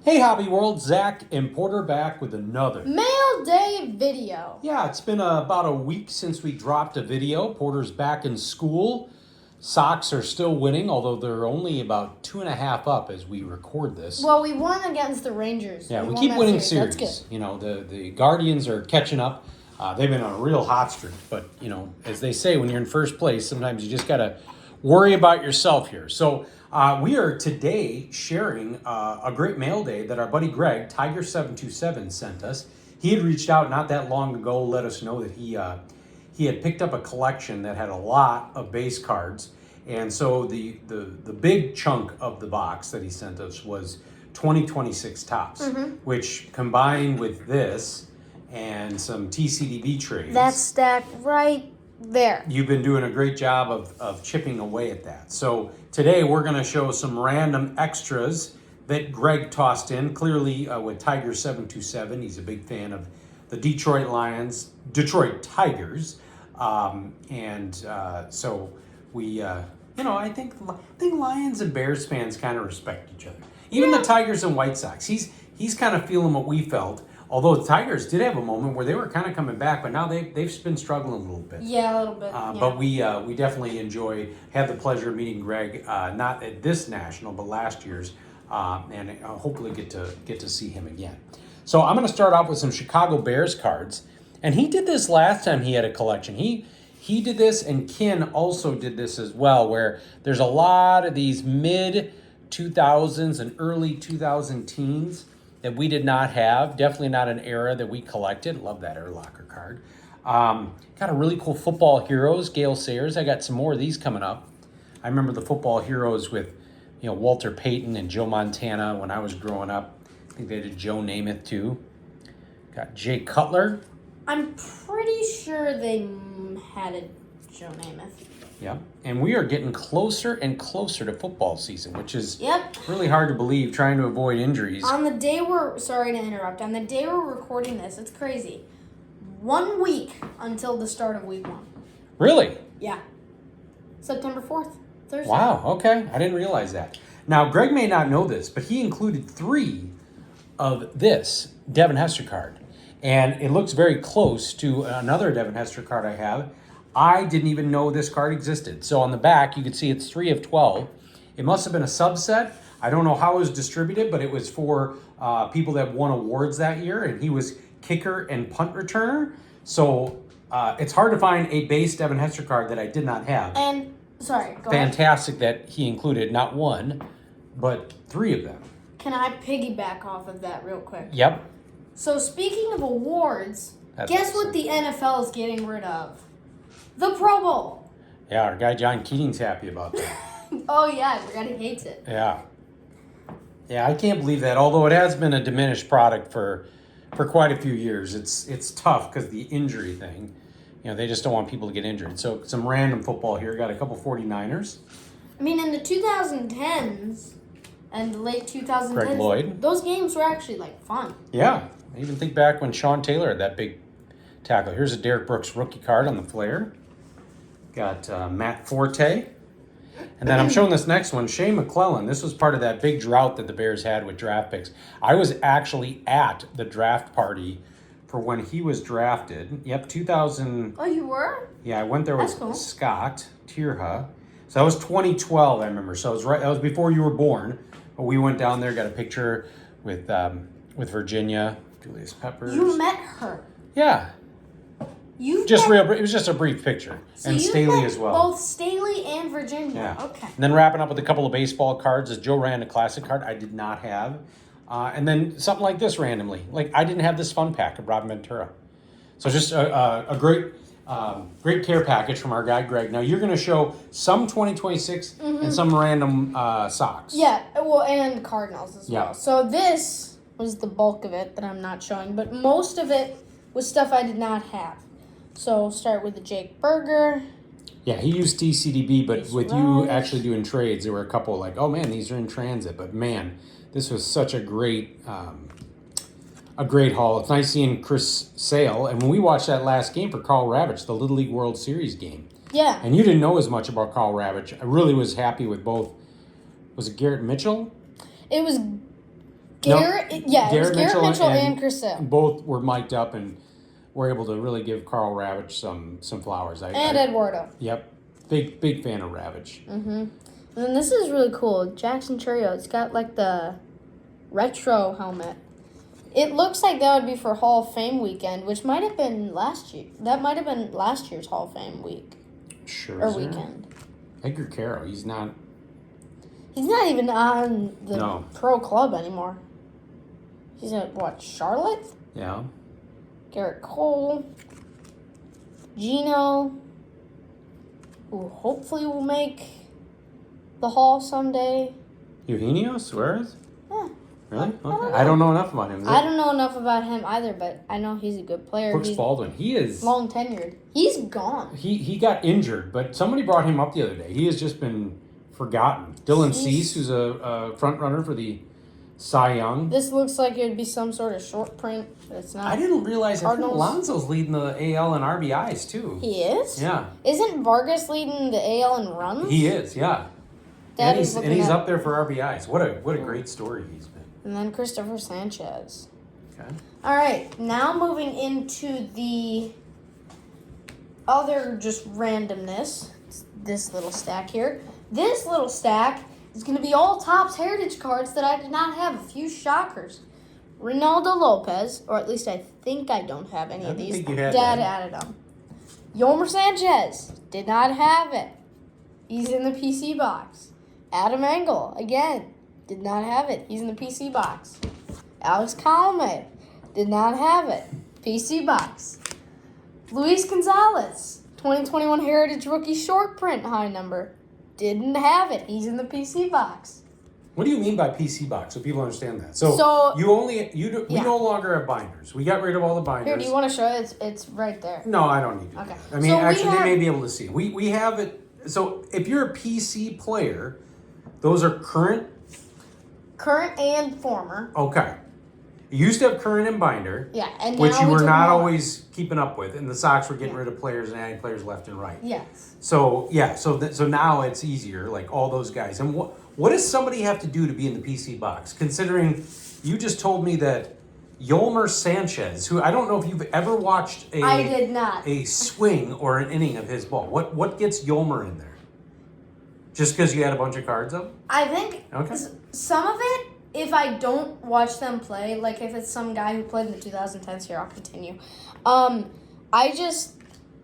Hey Hobby World, Zach and Porter back with another Mail Day video. Yeah, it's been about a week since we dropped a video. Porter's back in school. Sox are still winning, although they're only about 2.5 up as we record this. Well, we won against the Rangers. Yeah, we won keep that winning series. series. You know, the Guardians are catching up. They've been on a real hot streak, but you know, as they say, when you're in first place, sometimes you just gotta worry about yourself here. So we are today sharing a great mail day that our buddy Greg, Tiger727, sent us. He had reached out not that long ago, let us know that he had picked up a collection that had a lot of base cards. And so the big chunk of the box that he sent us was 2026 Topps, which combined with this and some TCDB trades. That's stacked right there. You've been doing a great job of chipping away at that. So today we're going to show some random extras that Greg tossed in. Clearly with Tiger727, he's a big fan of the Detroit Tigers. So we, I think Lions and Bears fans kind of respect each other. Even the Tigers and White Sox. He's kind of feeling what we felt. Although the Tigers did have a moment where they were kind of coming back, but now they've been struggling a little bit. Yeah, a little bit. But we definitely had the pleasure of meeting Greg, not at this national, but last year's, and hopefully get to see him again. So I'm going to start off with some Chicago Bears cards, and he did this last time he had a collection. He did this, and Ken also did this as well, where there's a lot of these mid 2000s and early 2000 teens that we did not have. Definitely not an era that we collected. Love that Urlacher card. Got a really cool football heroes, Gale Sayers. I got some more of these coming up. I remember the football heroes with, Walter Payton and Joe Montana when I was growing up. I think they did Joe Namath too. Got Jay Cutler. I'm pretty sure they had a Joe Namath. Yeah, and we are getting closer and closer to football season, which is Yep. really hard to believe, trying to avoid injuries. On the day sorry to interrupt, on the day we're recording this, it's crazy. 1 week until the start of week 1. Really? Yeah. September 4th, Thursday. Wow, okay. I didn't realize that. Now, Greg may not know this, but he included 3 of this Devin Hester card. And it looks very close to another Devin Hester card I have. I didn't even know this card existed. So on the back, you can see it's 3 of 12. It must have been a subset. I don't know how it was distributed, but it was for people that won awards that year. And he was kicker and punt returner. So it's hard to find a base Devin Hester card that I did not have. And, go ahead. Fantastic that he included not 1, but 3 of them. Can I piggyback off of that real quick? Yep. So speaking of awards, guess what the NFL is getting rid of? The Pro Bowl. Yeah, our guy John Keating's happy about that. Oh yeah, I forgot he hates it. Yeah. Yeah, I can't believe that. Although it has been a diminished product for quite a few years. It's tough because the injury thing. They just don't want people to get injured. So some random football here. Got a couple 49ers. I mean, in the 2010s and the late 2010s, Greg Lloyd. Those games were actually fun. Yeah. I even think back when Sean Taylor had that big tackle. Here's a Derek Brooks rookie card on the flare. Got Matt Forte. And then I'm showing this next one, Shane McClellan. This was part of that big drought that the Bears had with draft picks. I was actually at the draft party for when he was drafted. Yep, 2000. Oh, you were? Yeah, I went there with That's cool. Scott Tierha. So that was 2012, I remember. So that was before you were born. But we went down there, got a picture with Virginia, Julius Peppers. You met her. Yeah. It was just a brief picture. So and you Staley met as well. Both Staley and Virginia. Yeah. Okay. And then wrapping up with a couple of baseball cards is Joe Rand, a classic card I did not have. And then something like this randomly. I didn't have this fun pack of Robin Ventura. So just a great care package from our guy Greg. Now you're going to show some 2026 and some random Sox. Yeah, well, and Cardinals as Yeah. well. So this was the bulk of it that I'm not showing, but most of it was stuff I did not have. So start with the Jake Berger. Yeah, he used TCDB, but He's with you right. actually doing trades, there were a couple oh man, these are in transit. But man, this was such a great haul. It's nice seeing Chris Sale. And when we watched that last game for Carl Ravitch, the Little League World Series game, Yeah. and you didn't know as much about Carl Ravitch, I really was happy with both. Was it Garrett Mitchell? It was Garrett, it was Garrett Mitchell and Chris Sale. Both were mic'd up and were able to really give Carl Ravitch some flowers. Eduardo. Yep. Big fan of Ravitch. Mm-hmm. And then this is really cool. Jackson Churio. It's got like the retro helmet. It looks like that would be for Hall of Fame weekend, which might have been last year. That might have been last year's Hall of Fame week. Sure. Or weekend. Edgar Caro, he's not even on the pro club anymore. He's at what, Charlotte? Yeah. Garrett Cole. Gino. Who hopefully will make the Hall someday. Eugenio Suarez? Yeah. Really? Okay. I don't know enough about him. I don't know enough about him either, but I know he's a good player. Brooks he's Baldwin, he is long tenured. He's gone. He got injured, but somebody brought him up the other day. He has just been forgotten. Dylan Cease, who's a front runner for the Cy Young. This looks like it would be some sort of short print, but it's not. I didn't realize that Cardinals. Alonso's leading the AL in RBIs too. He is? Yeah. Isn't Vargas leading the AL in runs? He is, yeah. That and he's up there for RBIs. What a great story he's been. And then Christopher Sanchez. Okay. All right, now moving into the other just randomness. It's this little stack here. This little stack is going to be all Topps Heritage cards that I did not have. A few shockers. Ronaldo Lopez, or at least I think I don't have any of these. Think you had Dad that. added them. Yomer Sanchez, did not have it. He's in the PC box. Adam Engel, again, did not have it. He's in the PC box. Alex Colomé, did not have it. PC box. Luis Gonzalez, 2021 Heritage Rookie Short Print High Number, didn't have it. He's in the PC box. What do you mean by PC box? So people understand that. So we no longer have binders. We got rid of all the binders. Here, do you want to show it? It's right there. No, I don't need to. Okay. I mean, they may be able to see. We have it. So if you're a PC player, those are current and former. Okay. You used to have current and binder. Yeah, and which now you we were do not more. always keeping up with, and the Sox were getting rid of players and adding players left and right. Yes. So so now it's easier, like all those guys. And what does somebody have to do to be in the PC box? Considering you just told me that Yolmer Sanchez, who I don't know if you've ever watched I did not. a swing or an inning of his ball. What gets Yolmer in there? Just because you had a bunch of cards of him? I think Okay. some of it, if I don't watch them play, like if it's some guy who played in the 2010s here, I'll continue. I just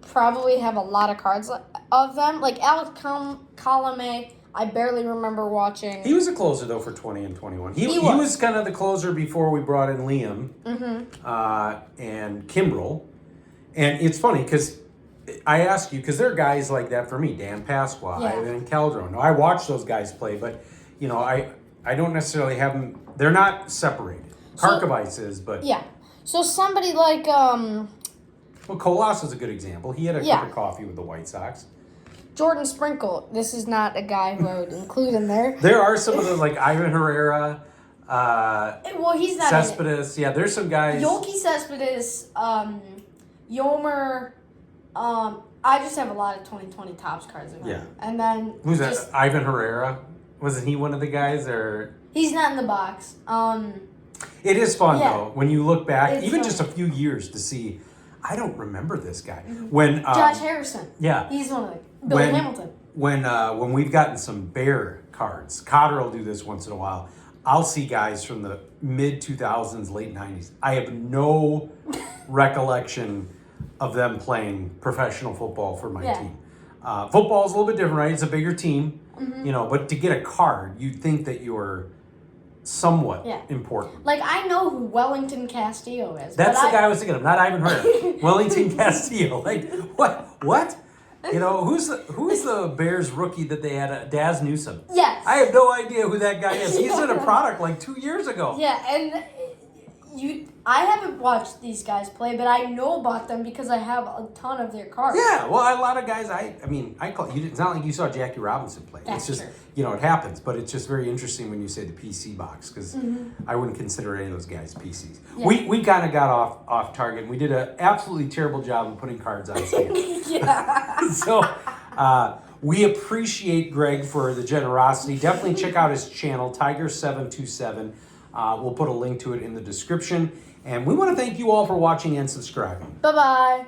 probably have a lot of cards of them. Like Alex Colomé, I barely remember watching. He was a closer, though, for 20 and 21. He was kind of the closer before we brought in Liam and Kimbrel. And it's funny because I ask you, because there are guys like that for me, Dan Pasqua, Ivan Calderon. Now, I watch those guys play, but, I don't necessarily have them. They're not separated. Karkovice is, but... Yeah. So somebody like... Well, Colas is a good example. He had a cup of coffee with the White Sox. Jordan Sprinkle. This is not a guy who I would include in there. There are some of the, like Ivan Herrera, well, he's not Cespedes. Yeah, there's some guys. Yoki Cespedes, Yomer. I just have a lot of 2020 Topps cards of him. Yeah. And then... Who's that? Ivan Herrera? Wasn't he one of the guys? Or He's not in the box. It is fun, though, when you look back, It's even fun. just a few years to see... I don't remember this guy. When Josh Harrison. Yeah. He's one of them. Billy Hamilton. When we've gotten some Bear cards, Cotter will do this once in a while. I'll see guys from the mid 2000s, late 90s. I have no recollection of them playing professional football for my team. Football is a little bit different, right? It's a bigger team, but to get a card, you'd think that you're somewhat important. Like, I know who Wellington Castillo is. That's the guy I was thinking of, not Ivan Herrera. Wellington Castillo. Like, what? Who's the Bears rookie that they had? Daz Newsome. Yes. I have no idea who that guy is. He's in a product like 2 years ago. Yeah, and I haven't watched these guys play, but I know about them because I have a ton of their cards. Yeah, well, a lot of guys. I call you. It's not like you saw Jackie Robinson play. That's it's just true. it happens. But it's just very interesting when you say the PC box because I wouldn't consider any of those guys PCs. Yeah. We kind of got off target. And we did an absolutely terrible job of putting cards on stand. Yeah. So we appreciate Greg for the generosity. Definitely check out his channel, Tiger727. We'll put a link to it in the description. And we want to thank you all for watching and subscribing. Bye-bye.